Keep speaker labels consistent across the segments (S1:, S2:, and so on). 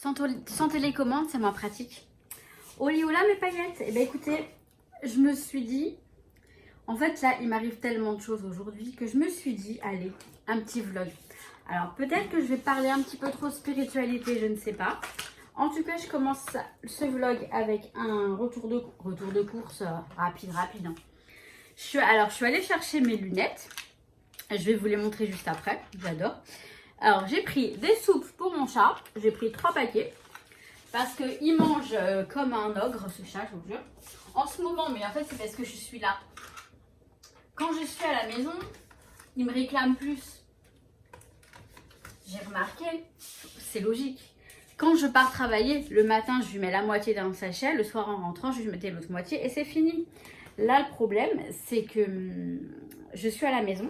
S1: Sans télécommande, c'est moins pratique. Oliola mes paillettes. Eh bien écoutez, je me suis dit, en fait là il m'arrive tellement de choses aujourd'hui que je me suis dit, allez, un petit vlog. Alors peut-être que je vais parler un petit peu trop spiritualité, je ne sais pas. En tout cas, je commence ce vlog avec un retour de course rapide. Hein. Je suis allée chercher mes lunettes. Je vais vous les montrer juste après, j'adore. Alors j'ai pris des soupes pour mon chat, j'ai pris 3 paquets. Parce qu'il mange comme un ogre, ce chat, je vous jure. En ce moment, mais en fait, c'est parce que je suis là. Quand je suis à la maison, il me réclame plus. J'ai remarqué, c'est logique. Quand je pars travailler, le matin, je lui mets la moitié d'un sachet. Le soir, en rentrant, je lui mettais l'autre moitié et c'est fini. Là, le problème, c'est que je suis à la maison.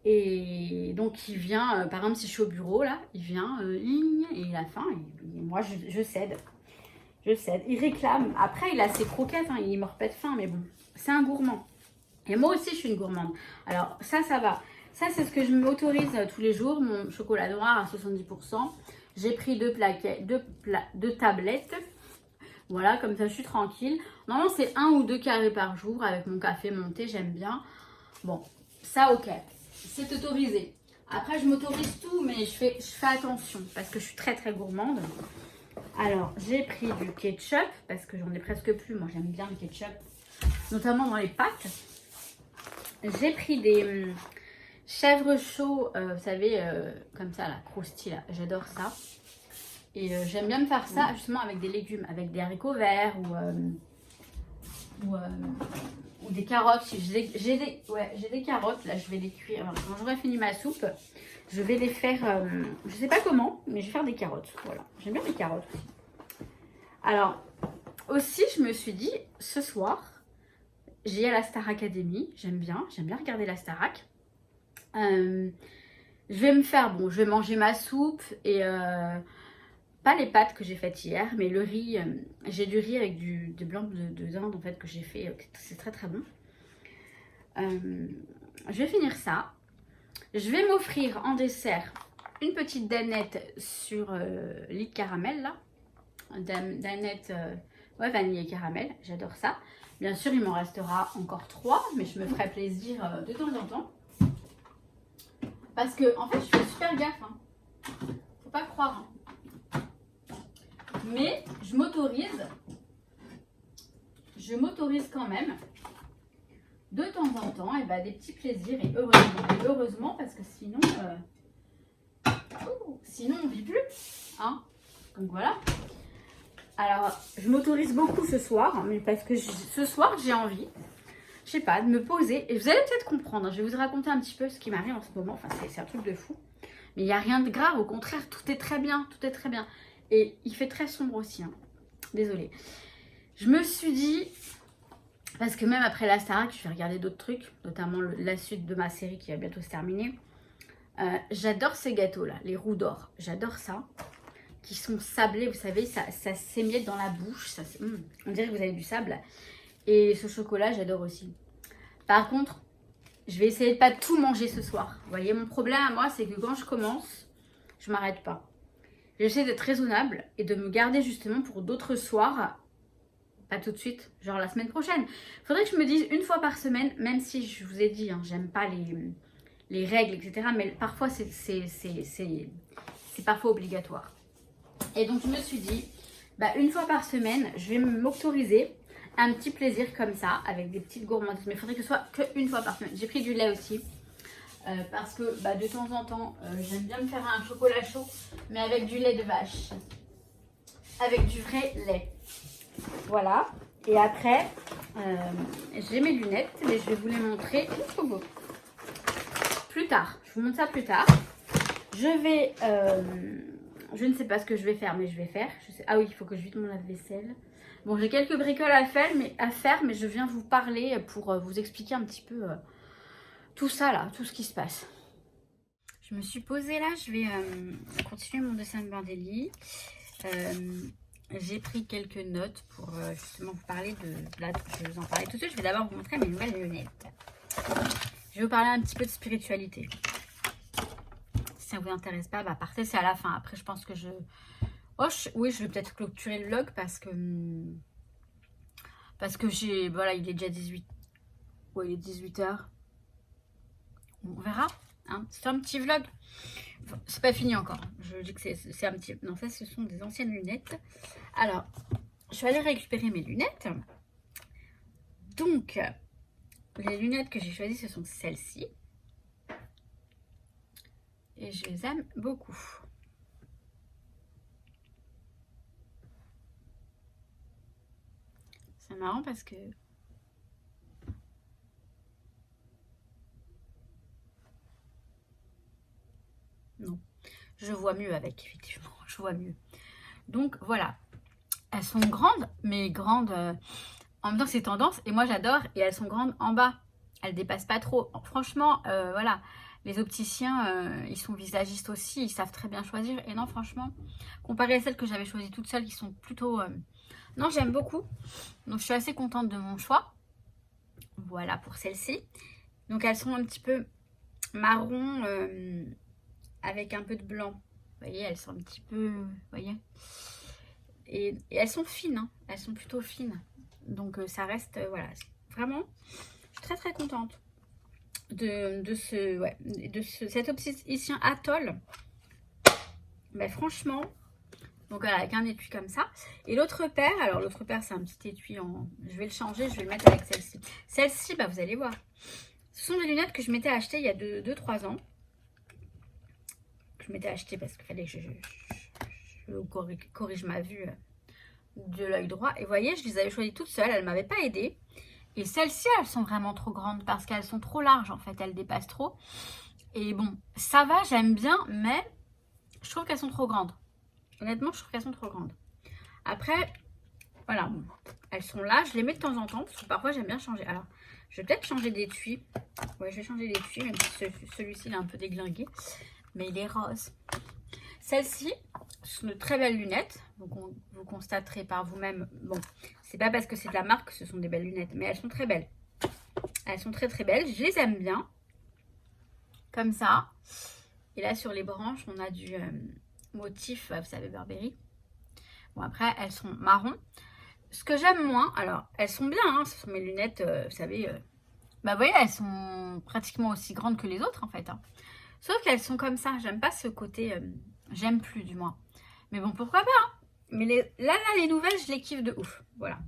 S1: Et donc il vient, par exemple si je suis au bureau là, il vient et il a faim et moi je cède. Il réclame. Après il a ses croquettes, hein, il mord pas de faim mais bon, c'est un gourmand. Et moi aussi je suis une gourmande. Alors ça va. Ça c'est ce que je m'autorise tous les jours, mon chocolat noir à 70%. J'ai pris 2 tablettes. Voilà, comme ça je suis tranquille. Normalement c'est 1 ou 2 carrés par jour avec mon café, mon thé, j'aime bien. Bon, ça ok. C'est autorisé. Après, je m'autorise tout, mais je fais attention parce que je suis très gourmande. Alors, j'ai pris du ketchup parce que j'en ai presque plus. Moi, j'aime bien le ketchup, notamment dans les pâtes. J'ai pris des chèvres chauds, vous savez, comme ça, là, croustilles, là. J'adore ça. Et j'aime bien me faire ça justement avec des légumes, avec des haricots verts ou des carottes. J'ai des carottes, là je vais les cuire. Alors, quand j'aurai fini ma soupe, je vais les faire, je sais pas comment, mais je vais faire des carottes. Voilà, j'aime bien les carottes aussi. Alors, aussi je me suis dit, ce soir, j'ai à la Star Academy, j'aime bien regarder la Starac. Je vais me faire, je vais manger ma soupe et pas les pâtes que j'ai faites hier, mais le riz. J'ai du riz avec du blanc de dinde en fait que j'ai fait. C'est très bon. Je vais finir ça. Je vais m'offrir en dessert une petite danette sur lit de caramel là. Danette vanille et caramel. J'adore ça. Bien sûr, il m'en restera encore 3, mais je me ferai plaisir de temps en temps. Parce que en fait, je fais super gaffe. Hein. Faut pas croire. Hein. Mais je m'autorise quand même de temps en temps des petits plaisirs et heureusement parce que sinon on vit plus hein. Donc voilà. Alors je m'autorise beaucoup ce soir mais parce que ce soir j'ai envie, je sais pas, de me poser et vous allez peut-être comprendre, je vais vous raconter un petit peu ce qui m'arrive en ce moment. Enfin c'est un truc de fou mais il n'y a rien de grave, au contraire tout est très bien. Et il fait très sombre aussi, hein. Désolée. Je me suis dit, parce que même après la Starac, je vais regarder d'autres trucs, notamment la suite de ma série qui va bientôt se terminer. J'adore ces gâteaux-là, les roux d'or. J'adore ça. Qui sont sablés, vous savez, ça s'émiette dans la bouche. On dirait que vous avez du sable. Et ce chocolat, j'adore aussi. Par contre, je vais essayer de pas tout manger ce soir. Vous voyez, mon problème à moi, c'est que quand je commence, je m'arrête pas. J'essaie d'être raisonnable et de me garder justement pour d'autres soirs. Pas tout de suite, genre la semaine prochaine. Faudrait que je me dise une fois par semaine, même si je vous ai dit, hein, j'aime pas les règles, etc. Mais parfois, c'est parfois obligatoire. Et donc, je me suis dit, une fois par semaine, je vais m'autoriser un petit plaisir comme ça, avec des petites gourmandises. Mais il faudrait que ce soit qu'une fois par semaine. J'ai pris du lait aussi. Parce que de temps en temps, j'aime bien me faire un chocolat chaud, mais avec du lait de vache. Avec du vrai lait. Voilà. Et après, j'ai mes lunettes, mais je vais vous les montrer plus tard. Je vous montre ça plus tard. Je ne sais pas ce que je vais faire, mais je vais faire. Ah oui, il faut que je vide mon lave-vaisselle. Bon, j'ai quelques bricoles à faire, mais je viens vous parler pour vous expliquer un petit peu tout ça là, tout ce qui se passe. Je me suis posée là, je vais continuer mon dessin de Bordélie. J'ai pris quelques notes pour justement vous parler là, je vais vous en parler tout de suite. Je vais d'abord vous montrer mes nouvelles lunettes. Je vais vous parler un petit peu de spiritualité. Si ça ne vous intéresse pas, partez, c'est à la fin. Après, je pense que Oh, oui, je vais peut-être clôturer le vlog parce que j'ai... Voilà, il est déjà 18. Ouais, il est 18h. On verra. Hein. C'est un petit vlog. Enfin, c'est pas fini encore. Je dis que c'est un petit... Non, ça, ce sont des anciennes lunettes. Alors, je vais aller récupérer mes lunettes. Donc, les lunettes que j'ai choisies, ce sont celles-ci. Et je les aime beaucoup. C'est marrant parce que... Non, je vois mieux avec, effectivement. Je vois mieux. Donc, voilà. Elles sont grandes, mais grandes... En même temps, c'est tendance. Et moi, j'adore. Et elles sont grandes en bas. Elles dépassent pas trop. Franchement, voilà. Les opticiens, ils sont visagistes aussi. Ils savent très bien choisir. Et non, franchement, comparé à celles que j'avais choisies toutes seules, qui sont plutôt... Non, j'aime beaucoup. Donc, je suis assez contente de mon choix. Voilà pour celles-ci. Donc, elles sont un petit peu marron avec un peu de blanc. Vous voyez, elles sont un petit peu... Vous voyez, et elles sont fines. Hein. Elles sont plutôt fines. Donc, ça reste... voilà. Vraiment, je suis très, très contente cet opticien Atoll. Mais franchement... Donc voilà, avec un étui comme ça. Et l'autre paire, alors l'autre paire, c'est un petit étui en... Je vais le changer, je vais le mettre avec celle-ci. Celle-ci, bah, vous allez voir. Ce sont des lunettes que je m'étais achetées il y a 2-3 ans. Que je m'étais achetées parce qu'il fallait que je corrige ma vue de l'œil droit. Et vous voyez, je les avais choisies toutes seules, elles ne m'avaient pas aidée. Et celles-ci, elles sont vraiment trop grandes parce qu'elles sont trop larges en fait, elles dépassent trop. Et bon, ça va, j'aime bien, mais je trouve qu'elles sont trop grandes. Honnêtement, je trouve qu'elles sont trop grandes. Après, voilà, bon, elles sont là. Je les mets de temps en temps parce que parfois j'aime bien changer. Alors, je vais peut-être changer d'étui. Ouais, je vais changer d'étui, même si celui-ci il est un peu déglingué. Mais il est rose. Celles-ci sont de très belles lunettes. Donc, vous constaterez par vous-même. Bon, c'est pas parce que c'est de la marque que ce sont des belles lunettes, mais elles sont très belles. Elles sont très très belles. Je les aime bien. Comme ça. Et là, sur les branches, on a du motif, vous savez, Burberry. Bon, après, elles sont marron. Ce que j'aime moins, alors, elles sont bien, hein, ce sont mes lunettes, vous savez. Bah, vous voyez, elles sont pratiquement aussi grandes que les autres, en fait. Hein. Sauf qu'elles sont comme ça. J'aime pas ce côté... j'aime plus, du moins. Mais bon, pourquoi pas. Hein. Mais là, les nouvelles, je les kiffe de ouf. Voilà.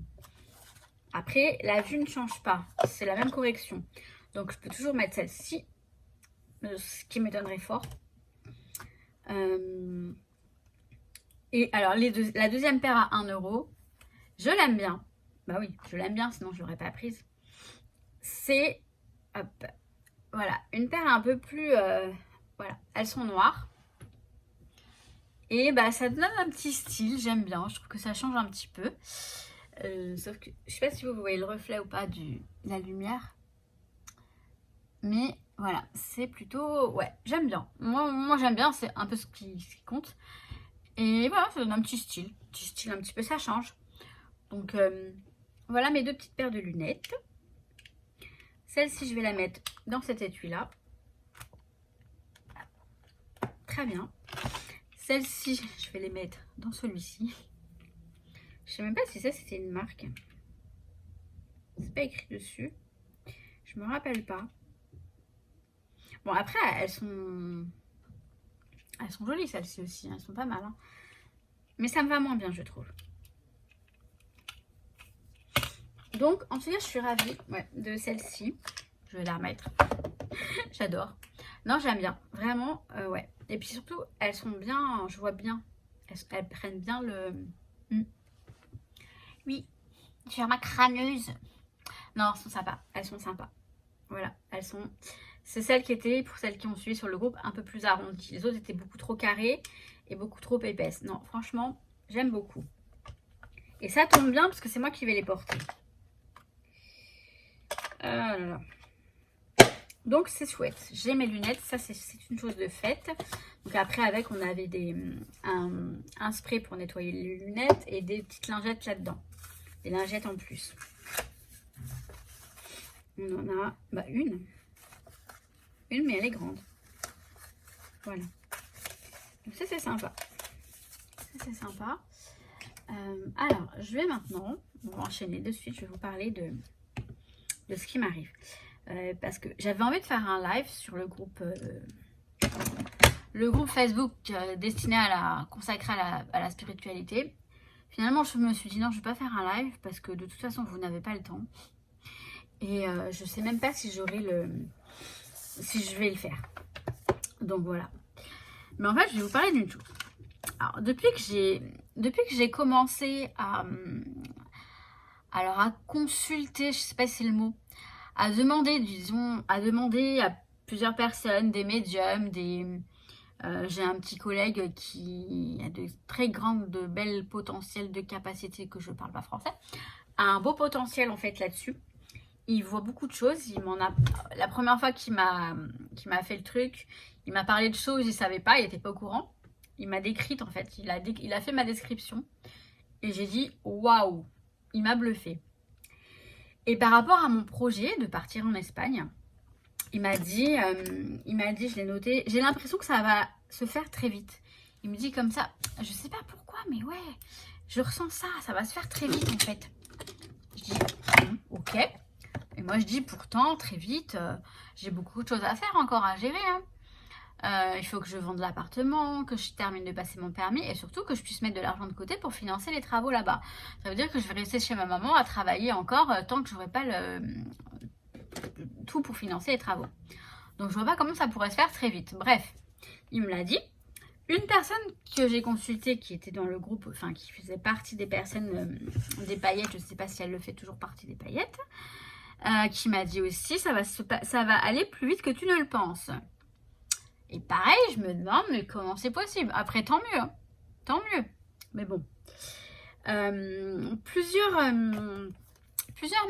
S1: Après, la vue ne change pas. C'est la même correction. Donc, je peux toujours mettre celle-ci. Ce qui m'étonnerait fort. Et alors, la deuxième paire à 1 €, je l'aime bien. Bah oui, je l'aime bien, sinon je ne l'aurais pas prise. C'est, hop, voilà, une paire un peu plus, voilà, elles sont noires. Et bah, ça donne un petit style, j'aime bien. Je trouve que ça change un petit peu. Sauf que, je ne sais pas si vous voyez le reflet ou pas de la lumière. Mais voilà, c'est plutôt, ouais, j'aime bien. Moi j'aime bien, c'est un peu ce qui compte. Et voilà, ça donne un petit style un petit peu, ça change. Donc voilà mes 2 petites paires de lunettes. Celle-ci, je vais la mettre dans cet étui-là. Très bien. Celle-ci, je vais les mettre dans celui-ci. Je sais même pas si ça, c'était une marque. C'est pas écrit dessus. Je me rappelle pas. Bon, après, elles sont jolies, celles-ci aussi. Elles sont pas mal. Hein. Mais ça me va moins bien, je trouve. Donc, en tout cas, je suis ravie de celle-ci. Je vais la remettre. J'adore. Non, j'aime bien. Vraiment, ouais. Et puis surtout, elles sont bien, je vois bien. Elles prennent bien le... Oui, j'ai ma crâneuse. Non, elles sont sympas. Elles sont sympas. Voilà, elles sont... C'est celles qui étaient, pour celles qui ont suivi sur le groupe, un peu plus arrondies. Les autres étaient beaucoup trop carrées et beaucoup trop épaisses. Non, franchement, j'aime beaucoup. Et ça tombe bien parce que c'est moi qui vais les porter. Donc c'est chouette. J'ai mes lunettes, ça c'est une chose de faite. Donc après avec on avait un spray pour nettoyer les lunettes et des petites lingettes là-dedans. Des lingettes en plus. On en a une mais elle est grande. Voilà. Donc ça c'est sympa. c'est sympa. Alors, je vais maintenant, on va enchaîner de suite, je vais vous parler de ce qui m'arrive. Parce que j'avais envie de faire un live sur le groupe Facebook destiné consacré à la spiritualité. Finalement, je me suis dit non, je ne vais pas faire un live parce que de toute façon, vous n'avez pas le temps. Et je ne sais même pas si si je vais le faire. Donc voilà. Mais en fait, je vais vous parler d'une chose. Alors, depuis que j'ai commencé à consulter, je sais pas si c'est le mot, à demander à plusieurs personnes, des médiums, j'ai un petit collègue qui a de très de belles potentiels de capacités, que je parle pas français, a un beau potentiel en fait là-dessus. Il voit beaucoup de choses. La première fois qu'il m'a fait le truc, il m'a parlé de choses, il savait pas, il était pas au courant. Il m'a décrite en fait, il a fait ma description et j'ai dit waouh, il m'a bluffé. Et par rapport à mon projet de partir en Espagne, il m'a dit, je l'ai noté, j'ai l'impression que ça va se faire très vite. Il me dit comme ça, je sais pas pourquoi, mais ouais, je ressens ça va se faire très vite en fait. Je dis ok. Et moi je dis pourtant très vite, j'ai beaucoup de choses à faire encore à gérer. Il faut que je vende l'appartement, que je termine de passer mon permis et surtout que je puisse mettre de l'argent de côté pour financer les travaux là-bas. Ça veut dire que je vais rester chez ma maman à travailler encore tant que je n'aurai pas tout pour financer les travaux. Donc je vois pas comment ça pourrait se faire très vite. Bref, il me l'a dit. Une personne que j'ai consultée qui était dans le groupe, enfin qui faisait partie des personnes des paillettes, je ne sais pas si elle le fait toujours partie des paillettes, qui m'a dit aussi ça va aller plus vite que tu ne le penses. Et pareil, je me demande mais comment c'est possible. Après, tant mieux. Hein. Tant mieux. Mais bon. Plusieurs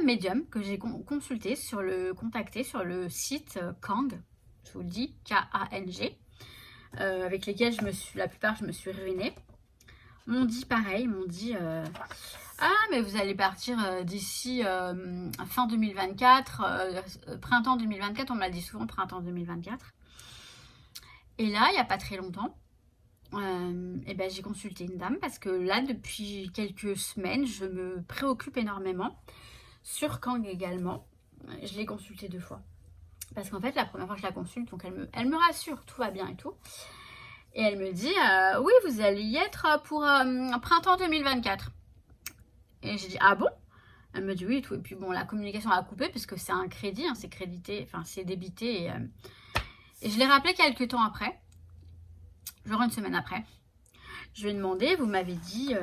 S1: médiums que j'ai contactés sur le site Kang. Je vous le dis, K-A-N-G. Avec lesquels la plupart, je me suis ruinée. M'ont dit pareil. Ah, mais vous allez partir d'ici fin 2024, printemps 2024. On me l'a dit souvent, printemps 2024. Et là, il n'y a pas très longtemps, j'ai consulté une dame parce que là, depuis quelques semaines, je me préoccupe énormément. Sur Kang également, je l'ai consultée 2 fois. Parce qu'en fait, la première fois que je la consulte, donc elle me rassure, tout va bien et tout. Et elle me dit, oui, vous allez y être pour printemps 2024. Et j'ai dit, ah bon? Elle me dit oui et tout. Et puis bon, la communication a coupé puisque c'est un crédit, c'est crédité, enfin c'est débité. Et je l'ai rappelé quelques temps après, genre une semaine après. Je lui ai demandé, vous m'avez dit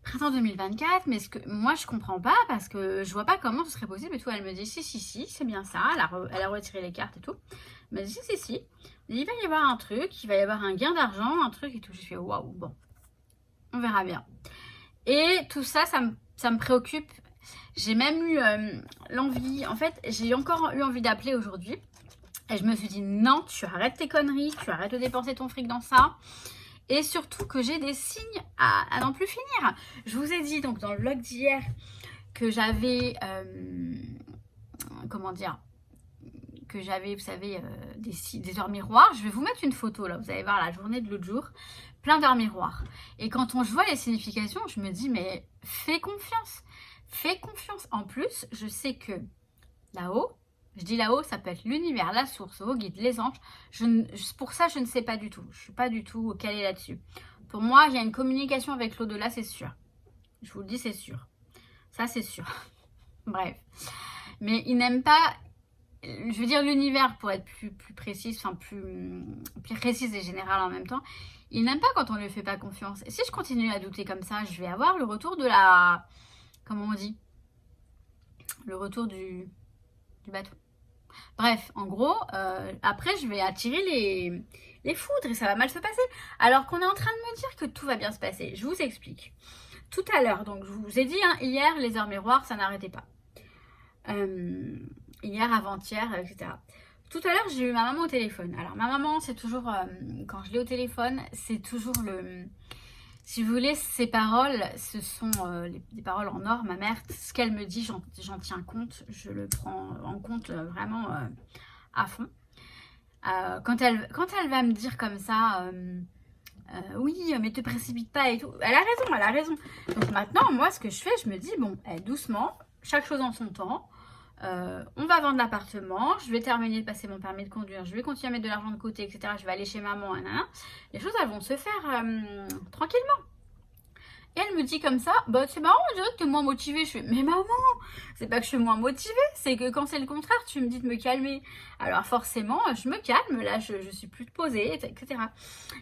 S1: printemps 2024, mais moi je comprends pas parce que je vois pas comment ce serait possible et tout. Elle me dit si, c'est bien ça. Elle a retiré les cartes et tout. Elle m'a dit si. Il va y avoir un truc, il va y avoir un gain d'argent, un truc et tout. J'ai fait waouh, bon, on verra bien. Et tout ça, ça me préoccupe. J'ai même eu l'envie, en fait, j'ai encore eu envie d'appeler aujourd'hui. Et je me suis dit, non, tu arrêtes tes conneries, tu arrêtes de dépenser ton fric dans ça. Et surtout que j'ai des signes à n'en plus finir. Je vous ai dit, donc, dans le vlog d'hier, que j'avais, vous savez, des heures miroirs. Je vais vous mettre une photo, là, vous allez voir la journée de l'autre jour. Plein d'heures miroirs. Et quand je vois les significations, je me dis, mais fais confiance. Fais confiance. En plus, je sais que là-haut, je dis là-haut, ça peut être l'univers, la source, vos guides, les anges. Pour ça, je ne sais pas du tout. Je ne suis pas du tout calée là-dessus. Pour moi, il y a une communication avec l'au-delà, c'est sûr. Je vous le dis, c'est sûr. Ça, c'est sûr. Bref. Mais ils n'aiment pas, je veux dire l'univers pour être plus précise, enfin plus précise et générale en même temps. Ils n'aiment pas quand on ne lui fait pas confiance. Et si je continue à douter comme ça, je vais avoir le retour de la... Comment on dit? Le retour du bateau. Bref, en gros, après, je vais attirer les foudres et ça va mal se passer. Alors qu'on est en train de me dire que tout va bien se passer. Je vous explique. Tout à l'heure, donc je vous ai dit, hier, les heures miroirs, ça n'arrêtait pas. Hier, avant-hier, etc. Tout à l'heure, j'ai eu ma maman au téléphone. Alors, ma maman, c'est toujours... quand je l'ai au téléphone, c'est toujours le... Si vous voulez, ces paroles, ce sont des paroles en or. Ma mère, ce qu'elle me dit, j'en tiens compte. Je le prends en compte vraiment à fond. Quand elle va me dire comme ça, oui, mais te précipite pas et tout, elle a raison. Donc maintenant, moi, ce que je fais, je me dis, bon, doucement, chaque chose en son temps. On va vendre l'appartement, je vais terminer de passer mon permis de conduire, je vais continuer à mettre de l'argent de côté, etc. Je vais aller chez maman, les choses, elles vont se faire tranquillement. Et elle me dit comme ça, bah c'est marrant, on dirait que t'es moins motivée. Je fais, mais maman, c'est pas que je suis moins motivée, c'est que quand c'est le contraire, tu me dis de me calmer. Alors forcément, je me calme, là je suis plus posée, etc.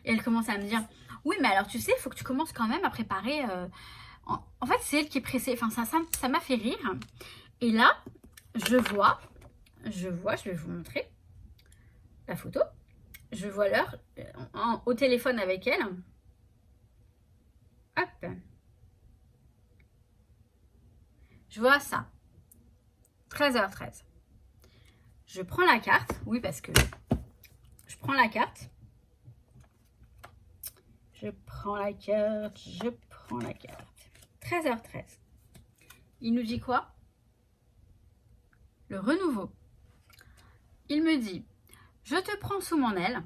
S1: Et elle commence à me dire, oui mais alors tu sais, il faut que tu commences quand même à préparer... En fait, c'est elle qui est pressée, enfin ça m'a fait rire. Et là, je vois, je vais vous montrer la photo. Je vois l'heure au téléphone avec elle. Hop. Je vois ça. 13h13. Je prends la carte. Oui, parce que je prends la carte. Je prends la carte. 13h13. Il nous dit quoi? Le renouveau. Il me dit, je te prends sous mon aile.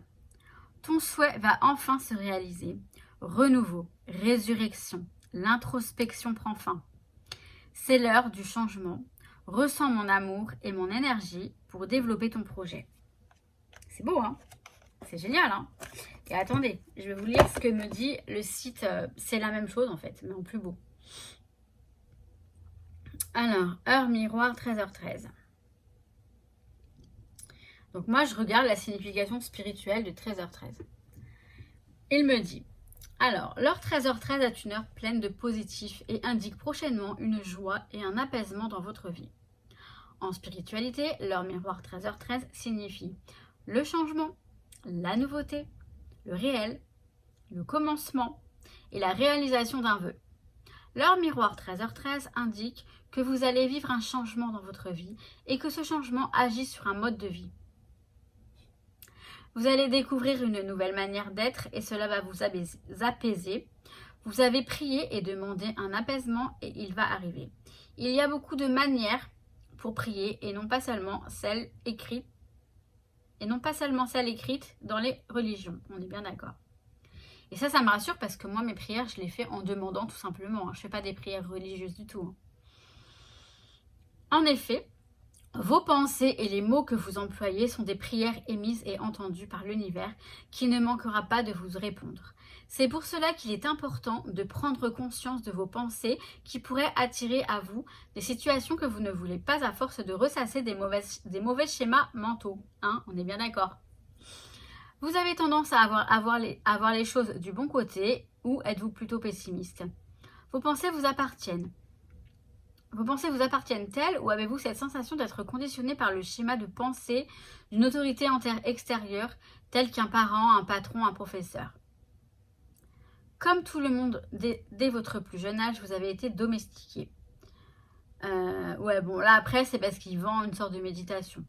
S1: Ton souhait va enfin se réaliser. Renouveau, résurrection, l'introspection prend fin. C'est l'heure du changement. Ressens mon amour et mon énergie pour développer ton projet. C'est beau, hein? C'est génial, hein? Et attendez, je vais vous lire ce que me dit le site. C'est la même chose, en fait, mais en plus beau. Alors, heure miroir, 13h13. Donc moi, je regarde la signification spirituelle de 13h13. Il me dit, alors, l'heure 13h13 est une heure pleine de positif et indique prochainement une joie et un apaisement dans votre vie. En spiritualité, l'heure miroir 13h13 signifie le changement, la nouveauté, le réel, le commencement et la réalisation d'un vœu. L'heure miroir 13h13 indique que vous allez vivre un changement dans votre vie et que ce changement agit sur un mode de vie. Vous allez découvrir une nouvelle manière d'être et cela va vous apaiser. Vous avez prié et demandé un apaisement et il va arriver. Il y a beaucoup de manières pour prier et non pas seulement celles écrites dans les religions. On est bien d'accord. Et ça me rassure parce que moi, mes prières, je les fais en demandant tout simplement. Je ne fais pas des prières religieuses du tout. En effet, vos pensées et les mots que vous employez sont des prières émises et entendues par l'univers qui ne manquera pas de vous répondre. C'est pour cela qu'il est important de prendre conscience de vos pensées qui pourraient attirer à vous des situations que vous ne voulez pas à force de ressasser des mauvais schémas mentaux. Hein, on est bien d'accord. Vous avez tendance à avoir les choses du bon côté ou êtes-vous plutôt pessimiste? Vos pensées vous appartiennent. Vos pensées vous appartiennent-elles ou avez-vous cette sensation d'être conditionné par le schéma de pensée d'une autorité extérieure telle qu'un parent, un patron, un professeur? Comme tout le monde, dès votre plus jeune âge, vous avez été domestiqué. Ouais, bon, là après, c'est parce qu'il vend une sorte de méditation.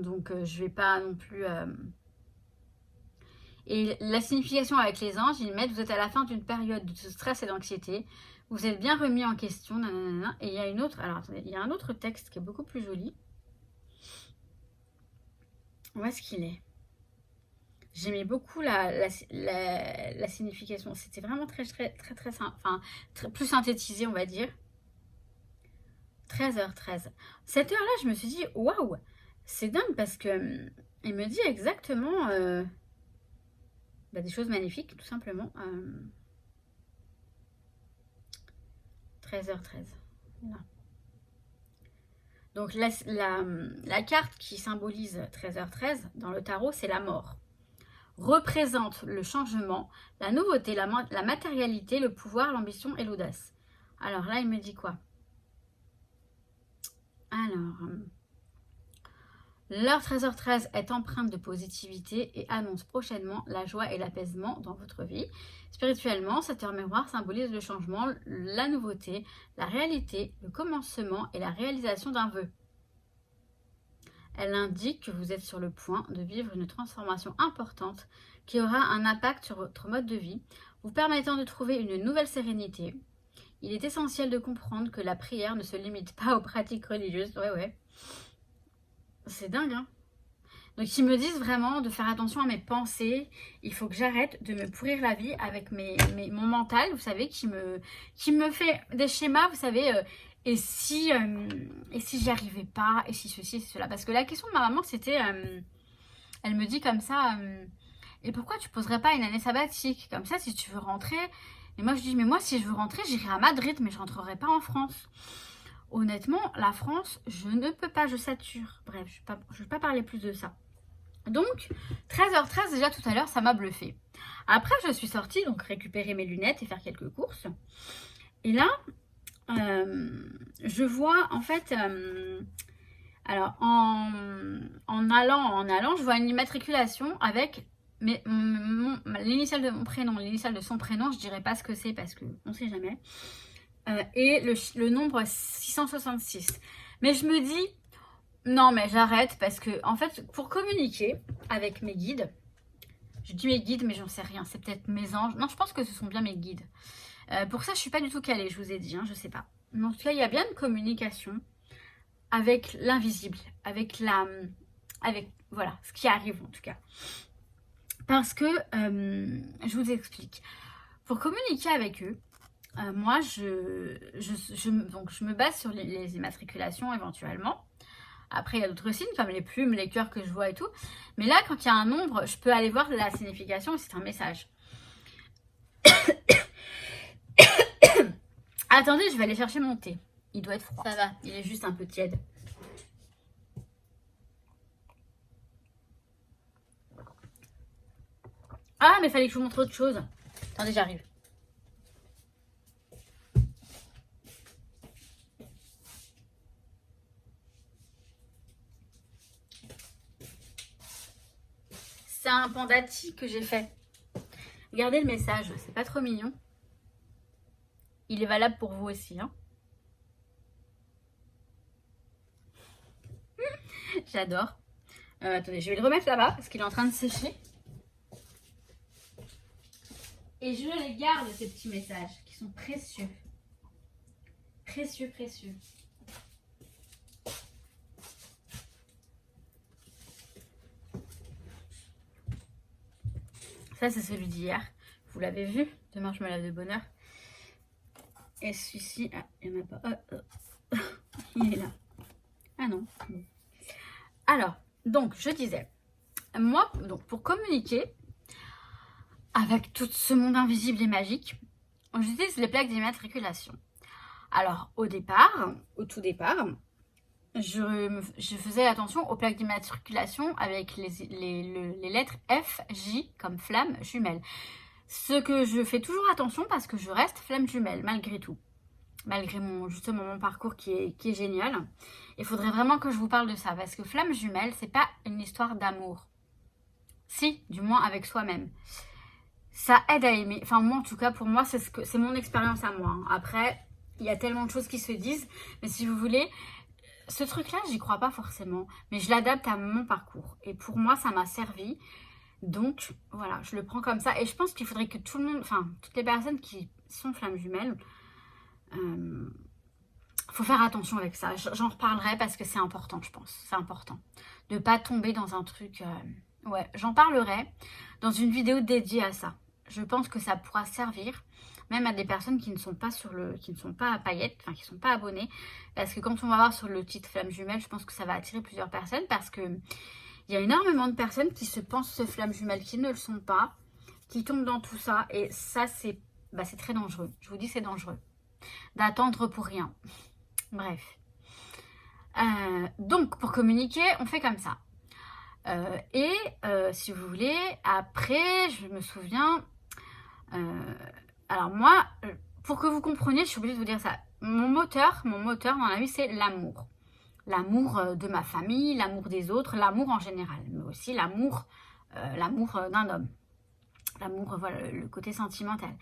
S1: Donc, je vais pas non plus... Et la signification avec les anges, ils mettent, vous êtes à la fin d'une période de stress et d'anxiété. Vous êtes bien remis en question, nanana. Et il y a une autre... Alors, attendez, il y a un autre texte qui est beaucoup plus joli. Où est-ce qu'il est? J'aimais beaucoup la signification. C'était vraiment très plus synthétisé, on va dire. 13h13. Cette heure-là, je me suis dit, waouh, c'est dingue parce que il me dit exactement des choses magnifiques, tout simplement. 13h13. Là. Donc la carte qui symbolise 13h13 dans le tarot, c'est la mort. Représente le changement, la nouveauté, la matérialité, le pouvoir, l'ambition et l'audace. Alors là, il me dit quoi? Alors, l'heure 13h13 est empreinte de positivité et annonce prochainement la joie et l'apaisement dans votre vie. Spirituellement, cette heure miroir symbolise le changement, la nouveauté, la réalité, le commencement et la réalisation d'un vœu. Elle indique que vous êtes sur le point de vivre une transformation importante qui aura un impact sur votre mode de vie, vous permettant de trouver une nouvelle sérénité. Il est essentiel de comprendre que la prière ne se limite pas aux pratiques religieuses. Ouais. C'est dingue, hein? Donc ils me disent vraiment de faire attention à mes pensées. Il faut que j'arrête de me pourrir la vie avec mon mental, vous savez, qui me fait des schémas, vous savez, et si j'y arrivais pas, et si ceci, et cela. Parce que la question de ma maman, c'était, elle me dit comme ça, et pourquoi tu poserais pas une année sabbatique? Comme ça, si tu veux rentrer. Et moi je dis, mais moi si je veux rentrer, j'irai à Madrid, mais je rentrerai pas en France. Honnêtement, la France, je ne peux pas, je sature. Bref, je vais pas parler plus de ça. Donc, 13h13, déjà tout à l'heure, ça m'a bluffé. Après, je suis sortie, donc récupérer mes lunettes et faire quelques courses. Et là, je vois, en fait, alors, en allant, je vois une immatriculation avec l'initiale de mon prénom, l'initiale de son prénom, je dirais pas ce que c'est parce qu'on ne sait jamais. Et le nombre 666. Mais je me dis, non mais j'arrête parce que, en fait, pour communiquer avec mes guides, je dis mes guides mais j'en sais rien, c'est peut-être mes anges. Non, je pense que ce sont bien mes guides. Pour ça, je suis pas du tout calée, je vous ai dit, hein, je sais pas. Mais en tout cas, il y a bien une communication avec l'invisible, avec voilà, ce qui arrive en tout cas. Parce que, je vous explique, pour communiquer avec eux, moi, donc, je me base sur les immatriculations éventuellement. Après, il y a d'autres signes comme les plumes, les cœurs que je vois et tout. Mais là, quand il y a un nombre, je peux aller voir la signification et c'est un message. Attendez, je vais aller chercher mon thé. Il doit être froid. Ça va, il est juste un peu tiède. Ah, mais il fallait que je vous montre autre chose. Attendez, j'arrive. C'est un pandati que j'ai fait. Regardez le message, c'est pas trop mignon. Il est valable pour vous aussi, hein. J'adore. Attendez, je vais le remettre là-bas parce qu'il est en train de sécher. Et je les garde, ces petits messages qui sont précieux. Précieux, précieux. Ça, c'est celui d'hier. Vous l'avez vu. Demain, je me lève de bonne heure. Et celui-ci... Ah, il n'y en a pas. Il est là. Ah non. Bon. Alors, donc, je disais... Moi, donc, pour communiquer avec tout ce monde invisible et magique, j'utilise les plaques d'immatriculation. Alors, au tout départ... Je faisais attention aux plaques d'immatriculation avec les lettres F, J comme flamme jumelle. Ce que je fais toujours attention parce que je reste flamme jumelle malgré tout. Malgré justement mon parcours qui est génial. Il faudrait vraiment que je vous parle de ça parce que flamme jumelle, c'est pas une histoire d'amour. Si, du moins avec soi-même. Ça aide à aimer. Enfin, moi en tout cas, pour moi, c'est mon expérience à moi. Hein. Après, il y a tellement de choses qui se disent. Mais si vous voulez... Ce truc-là, j'y crois pas forcément, mais je l'adapte à mon parcours. Et pour moi, ça m'a servi. Donc, voilà, je le prends comme ça. Et je pense qu'il faudrait que tout le monde, enfin, toutes les personnes qui sont flammes jumelles, faut faire attention avec ça. J'en reparlerai parce que c'est important, je pense. C'est important. De pas tomber dans un truc... Ouais, j'en parlerai dans une vidéo dédiée à ça. Je pense que ça pourra servir... même à des personnes qui ne sont pas qui ne sont pas à paillettes, enfin qui ne sont pas abonnées. Parce que quand on va voir sur le titre Flamme Jumelle, je pense que ça va attirer plusieurs personnes parce que il y a énormément de personnes qui se pensent Flamme Jumelle, qui ne le sont pas, qui tombent dans tout ça. Et ça, c'est très dangereux. Je vous dis, c'est dangereux. D'attendre pour rien. Bref. Donc, pour communiquer, on fait comme ça. Si vous voulez, après, je me souviens... alors moi, pour que vous compreniez, je suis obligée de vous dire ça. Mon moteur dans la vie, c'est l'amour. L'amour de ma famille, l'amour des autres, l'amour en général. Mais aussi l'amour d'un homme. L'amour, voilà, le côté sentimental.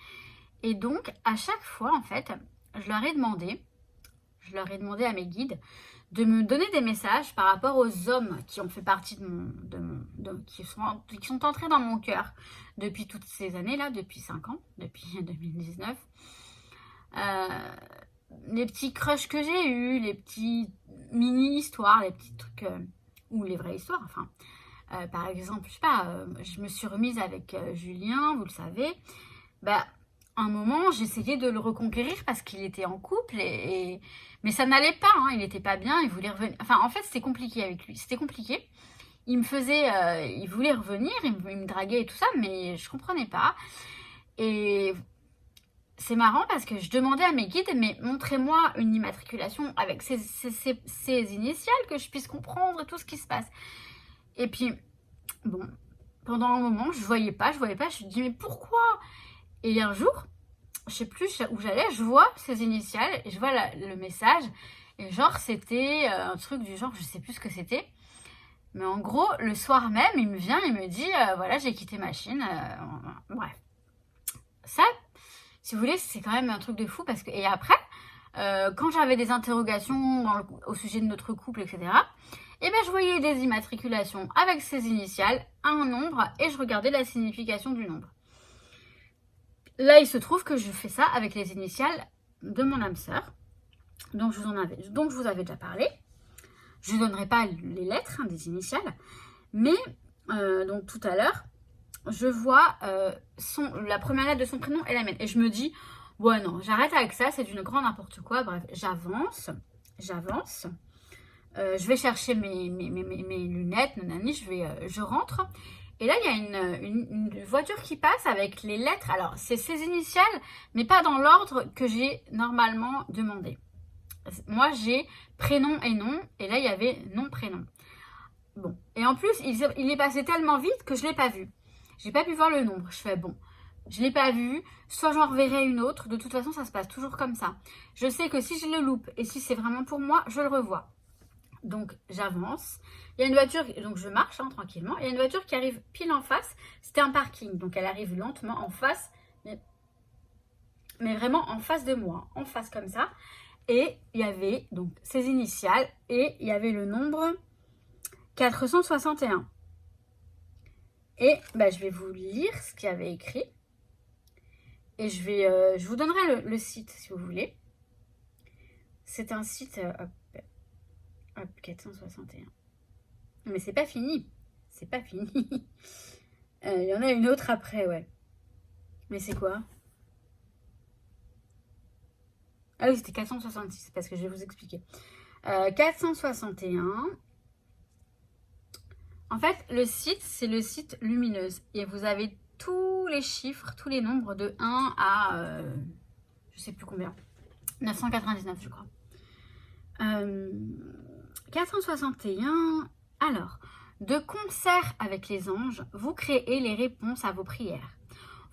S1: Et donc, à chaque fois, en fait, je leur ai demandé à mes guides de me donner des messages par rapport aux hommes qui ont fait partie qui sont entrés dans mon cœur depuis toutes ces années-là, depuis 5 ans, depuis 2019. Les petits crushs que j'ai eus, les petits mini-histoires, les petits trucs, ou les vraies histoires, enfin. par exemple, je sais pas, je me suis remise avec Julien, vous le savez, bah, à un moment, j'essayais de le reconquérir parce qu'il était en couple, mais ça n'allait pas, hein, il n'était pas bien, il voulait revenir. Enfin, en fait, c'était compliqué avec lui, c'était compliqué. Il voulait revenir, il me draguait et tout ça, mais je comprenais pas. Et c'est marrant parce que je demandais à mes guides, mais montrez-moi une immatriculation avec ces initiales, que je puisse comprendre tout ce qui se passe. Et puis, bon, pendant un moment, je voyais pas, je me dis, mais pourquoi? Et un jour, je sais plus où j'allais, je vois ces initiales, et je vois le message, et genre, c'était un truc du genre, je sais plus ce que c'était. Mais en gros, le soir même, il me vient, il me dit, voilà, j'ai quitté ma Chine. Bref. Ça, si vous voulez, c'est quand même un truc de fou. Parce que... Et après, quand j'avais des interrogations au sujet de notre couple, etc., et ben, je voyais des immatriculations avec ces initiales, un nombre, et je regardais la signification du nombre. Là, il se trouve que je fais ça avec les initiales de mon âme sœur, dont je vous avais déjà parlé. Je ne donnerai pas les lettres, hein, des initiales, mais donc tout à l'heure, je vois la première lettre de son prénom et la mienne. Et je me dis, ouais non, j'arrête avec ça, c'est d'une grande n'importe quoi. Bref, j'avance. Je vais chercher mes lunettes, nanani, je rentre. Et là, il y a une voiture qui passe avec les lettres. Alors, c'est ces initiales, mais pas dans l'ordre que j'ai normalement demandé. Moi, j'ai prénom et nom, et là, il y avait nom, prénom. Bon, et en plus, il est passé tellement vite que je ne l'ai pas vu. J'ai pas pu voir le nombre. Je fais, bon, je ne l'ai pas vu, soit j'en reverrai une autre. De toute façon, ça se passe toujours comme ça. Je sais que si je le loupe, et si c'est vraiment pour moi, je le revois. Donc, j'avance. Il y a une voiture, donc je marche tranquillement. Il y a une voiture qui arrive pile en face. C'était un parking, donc elle arrive lentement en face, mais vraiment en face de moi, en face comme ça. Et il y avait donc ses initiales et il y avait le nombre 461. Et bah, je vais vous lire ce qu'il y avait écrit. Et je vous donnerai le site si vous voulez. C'est un site... hop, 461. Mais c'est pas fini. C'est pas fini. Il y en a une autre après, ouais. Mais c'est quoi? Ah oui, c'était 466, parce que je vais vous expliquer. 461. En fait, le site, c'est le site Lumineuse. Et vous avez tous les chiffres, tous les nombres de 1 à... je sais plus combien. 999, je crois. 461. Alors, de concert avec les anges, vous créez les réponses à vos prières.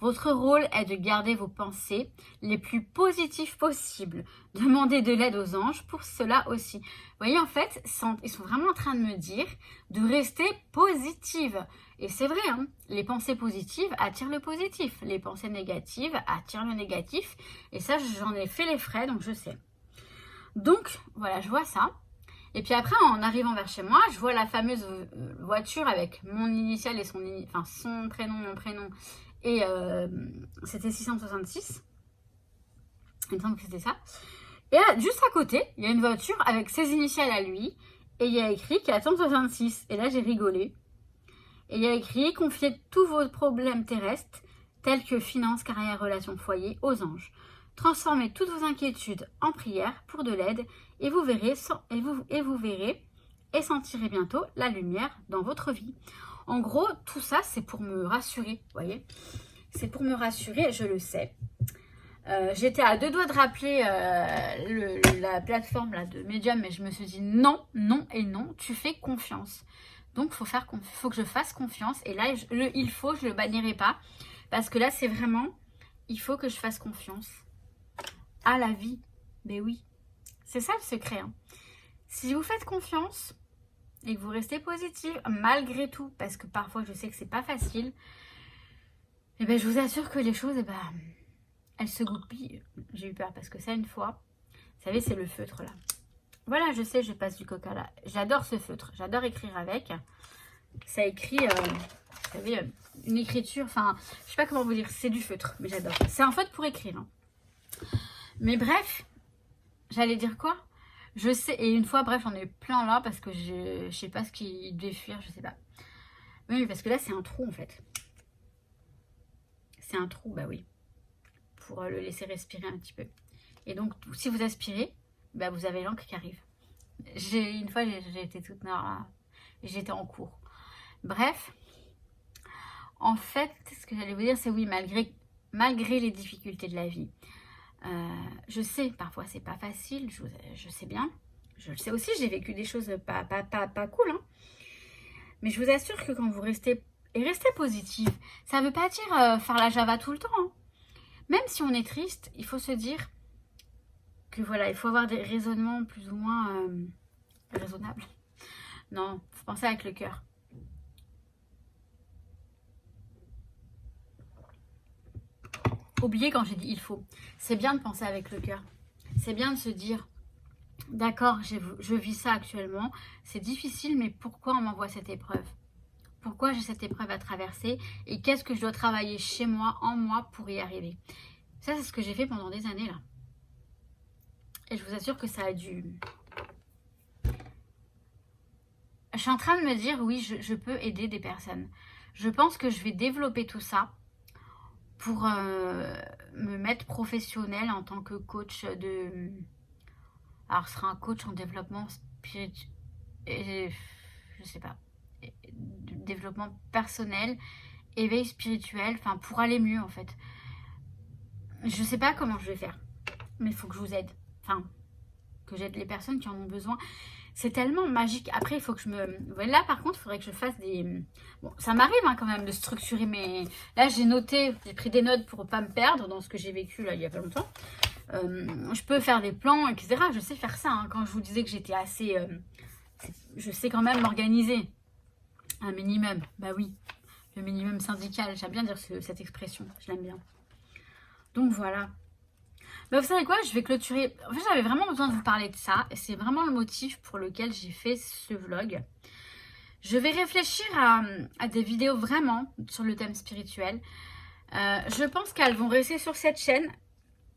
S1: Votre rôle est de garder vos pensées les plus positives possibles. Demandez de l'aide aux anges pour cela aussi. Vous voyez, en fait, ils sont vraiment en train de me dire de rester positive. Et c'est vrai, hein, les pensées positives attirent le positif. Les pensées négatives attirent le négatif. Et ça, j'en ai fait les frais, donc je sais. Donc, voilà, je vois ça. Et puis après, en arrivant vers chez moi, je vois la fameuse voiture avec mon initiale et son prénom, mon prénom. Et c'était 666. Il me semble que c'était ça. Et là, juste à côté, il y a une voiture avec ses initiales à lui. Et il y a écrit 466. Et là, j'ai rigolé. Et il y a écrit: confiez tous vos problèmes terrestres, tels que finances, carrière, relations, foyer, aux anges. Transformez toutes vos inquiétudes en prières pour de l'aide. Et vous verrez et sentirez bientôt la lumière dans votre vie. En gros, tout ça, c'est pour me rassurer, vous voyez. C'est pour me rassurer, je le sais. J'étais à 2 doigts de rappeler la plateforme là, de Medium, mais je me suis dit non, non et non, tu fais confiance. Donc, faut que je fasse confiance. Et là, je le bannirai pas. Parce que là, c'est vraiment, il faut que je fasse confiance à la vie. Mais oui, c'est ça le secret. Hein. Si vous faites confiance et que vous restez positive malgré tout, parce que parfois je sais que c'est pas facile, et ben je vous assure que les choses, elles se goupillent. J'ai eu peur parce que ça, une fois, vous savez, c'est le feutre là. Voilà, je sais, je passe du coca là. J'adore ce feutre, j'adore écrire avec. Ça écrit, vous savez, une écriture, enfin, je sais pas comment vous dire, c'est du feutre, mais j'adore. C'est un feutre pour écrire. Hein. Mais bref, j'allais dire quoi? Je sais, et une fois, bref, j'en ai plein là parce que je sais pas ce qui devait fuir, je sais pas. Oui, parce que là, c'est un trou, en fait. C'est un trou, bah oui. Pour le laisser respirer un petit peu. Et donc, si vous aspirez, bah, vous avez l'encre qui arrive. Une fois, j'ai été toute noire. J'étais en cours. Bref. En fait, ce que j'allais vous dire, c'est oui, malgré les difficultés de la vie. Je sais, parfois, c'est pas facile. Je sais bien. Je le sais aussi, j'ai vécu des choses pas cool. Hein. Mais je vous assure que quand vous restez positif, ça veut pas dire faire la java tout le temps. Hein. Même si on est triste, il faut se dire que voilà, il faut avoir des raisonnements plus ou moins raisonnables. Non, faut penser avec le cœur. Oubliez quand j'ai dit il faut. C'est bien de penser avec le cœur. C'est bien de se dire, d'accord, je vis ça actuellement. C'est difficile, mais pourquoi on m'envoie cette épreuve? Pourquoi j'ai cette épreuve à traverser? Et qu'est-ce que je dois travailler chez moi, en moi, pour y arriver? Ça, c'est ce que j'ai fait pendant des années, là. Et je vous assure que ça a dû... Je suis en train de me dire, oui, je peux aider des personnes. Je pense que je vais développer tout ça pour me mettre professionnelle en tant que coach de... Alors, ce sera un coach en développement spirituel... Je sais pas. Développement personnel, éveil spirituel, enfin, pour aller mieux, en fait. Je sais pas comment je vais faire, mais il faut que je vous aide. Enfin, que j'aide les personnes qui en ont besoin. C'est tellement magique. Après, il faut que je me... Là, par contre, il faudrait que je fasse des... Bon, ça m'arrive hein, quand même de structurer mes... Là, j'ai noté, j'ai pris des notes pour pas me perdre dans ce que j'ai vécu là il y a pas longtemps. Je peux faire des plans, etc. Je sais faire ça. Hein. Quand je vous disais que j'étais assez... je sais quand même m'organiser. Un minimum. Bah oui. Le minimum syndical. J'aime bien dire cette expression. Je l'aime bien. Donc voilà. Bah, vous savez quoi, je vais clôturer. En fait, j'avais vraiment besoin de vous parler de ça. Et c'est vraiment le motif pour lequel j'ai fait ce vlog. Je vais réfléchir à des vidéos vraiment sur le thème spirituel. Je pense qu'elles vont rester sur cette chaîne.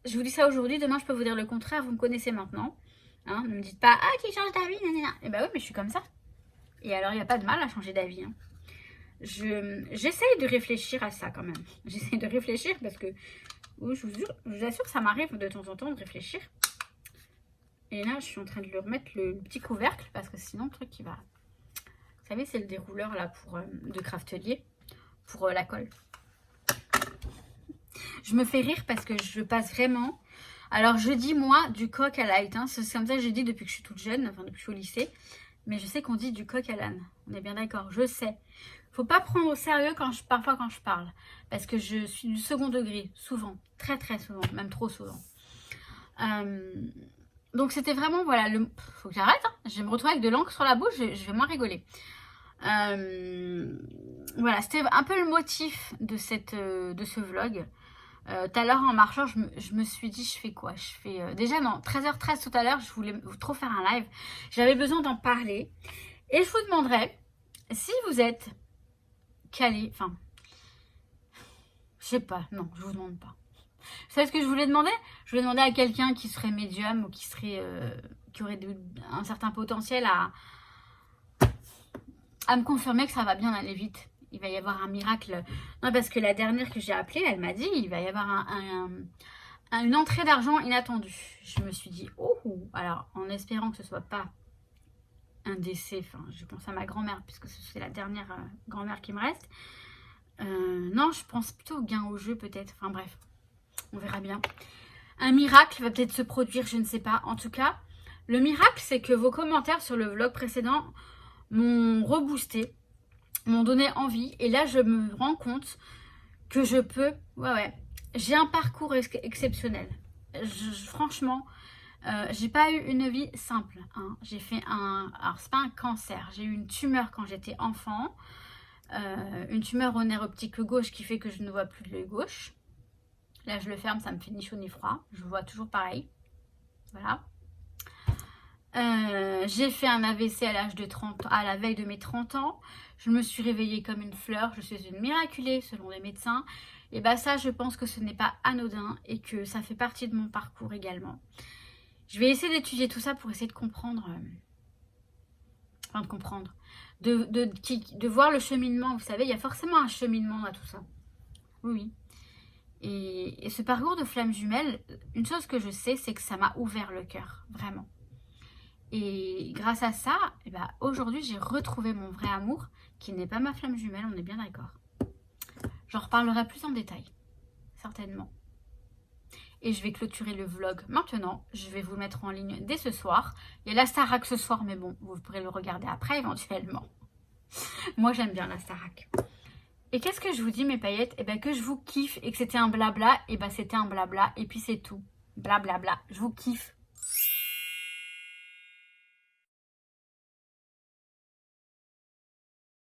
S1: Je vous dis ça aujourd'hui. Demain, je peux vous dire le contraire. Vous me connaissez maintenant. Hein, ne me dites pas, ah, qui change d'avis, nanana. Et bah oui, mais je suis comme ça. Et alors, il n'y a pas de mal à changer d'avis. Hein. J'essaye de réfléchir à ça quand même. J'essaye de réfléchir parce que... Oui, je vous assure que ça m'arrive de temps en temps de réfléchir. Et là, je suis en train de lui remettre le petit couvercle parce que sinon, le truc qui va... Vous savez, c'est le dérouleur là pour de Craftelier pour la colle. Je me fais rire parce que je passe vraiment... Alors, je dis moi du coq à l'âne. Hein. C'est comme ça que j'ai dit depuis que je suis toute jeune, enfin depuis que je suis au lycée. Mais je sais qu'on dit du coq à l'âne. On est bien d'accord, je sais. Faut pas prendre au sérieux parfois quand je parle. Parce que je suis du second degré, souvent. Très très souvent, même trop souvent. Donc c'était vraiment, voilà, faut que j'arrête. Hein. Je vais me retrouver avec de l'encre sur la bouche, je vais moins rigoler. Voilà, c'était un peu le motif de ce vlog. Tout à l'heure en marchant, je me suis dit, je fais quoi? Je fais déjà, non, 13h13 tout à l'heure, je voulais trop faire un live. J'avais besoin d'en parler. Et je vous demanderais, si vous êtes calé, enfin, je sais pas, non, je vous demande pas. Vous savez ce que je voulais demander? Je voulais demander à quelqu'un qui serait médium ou qui aurait un certain potentiel à me confirmer que ça va bien aller vite. Il va y avoir un miracle. Non, parce que la dernière que j'ai appelée, elle m'a dit il va y avoir une entrée d'argent inattendue. Je me suis dit, oh, alors en espérant que ce soit pas un décès, enfin, je pense à ma grand-mère, puisque c'est la dernière grand-mère qui me reste. Non, je pense plutôt au gain au jeu, peut-être. Enfin, bref, on verra bien. Un miracle va peut-être se produire, je ne sais pas. En tout cas, le miracle, c'est que vos commentaires sur le vlog précédent m'ont reboosté, m'ont donné envie. Et là, je me rends compte que je peux... Ouais. J'ai un parcours exceptionnel. Franchement... j'ai pas eu une vie simple. Hein. J'ai fait alors c'est pas un cancer. J'ai eu une tumeur quand j'étais enfant. Une tumeur au nerf optique gauche qui fait que je ne vois plus de l'œil gauche. Là, je le ferme, ça me fait ni chaud ni froid. Je vois toujours pareil. Voilà. J'ai fait un AVC à l'âge de 30 ans, à la veille de mes 30 ans. Je me suis réveillée comme une fleur. Je suis une miraculée selon les médecins. Et bah ça, je pense que ce n'est pas anodin et que ça fait partie de mon parcours également. Je vais essayer d'étudier tout ça pour essayer de comprendre. de voir le cheminement. Vous savez, il y a forcément un cheminement à tout ça. Oui, oui. Et ce parcours de flamme jumelle, une chose que je sais, c'est que ça m'a ouvert le cœur, vraiment. Et grâce à ça, eh ben, aujourd'hui, j'ai retrouvé mon vrai amour, qui n'est pas ma flamme jumelle, on est bien d'accord. J'en reparlerai plus en détail, certainement. Et je vais clôturer le vlog maintenant. Je vais vous le mettre en ligne dès ce soir. Il y a la Starac ce soir, mais bon, vous pourrez le regarder après éventuellement. Moi, j'aime bien la Starac. Et qu'est-ce que je vous dis, mes paillettes? Eh bien, que je vous kiffe et que c'était un blabla. Et bien, c'était un blabla. Et puis, c'est tout. Blablabla. Je vous kiffe.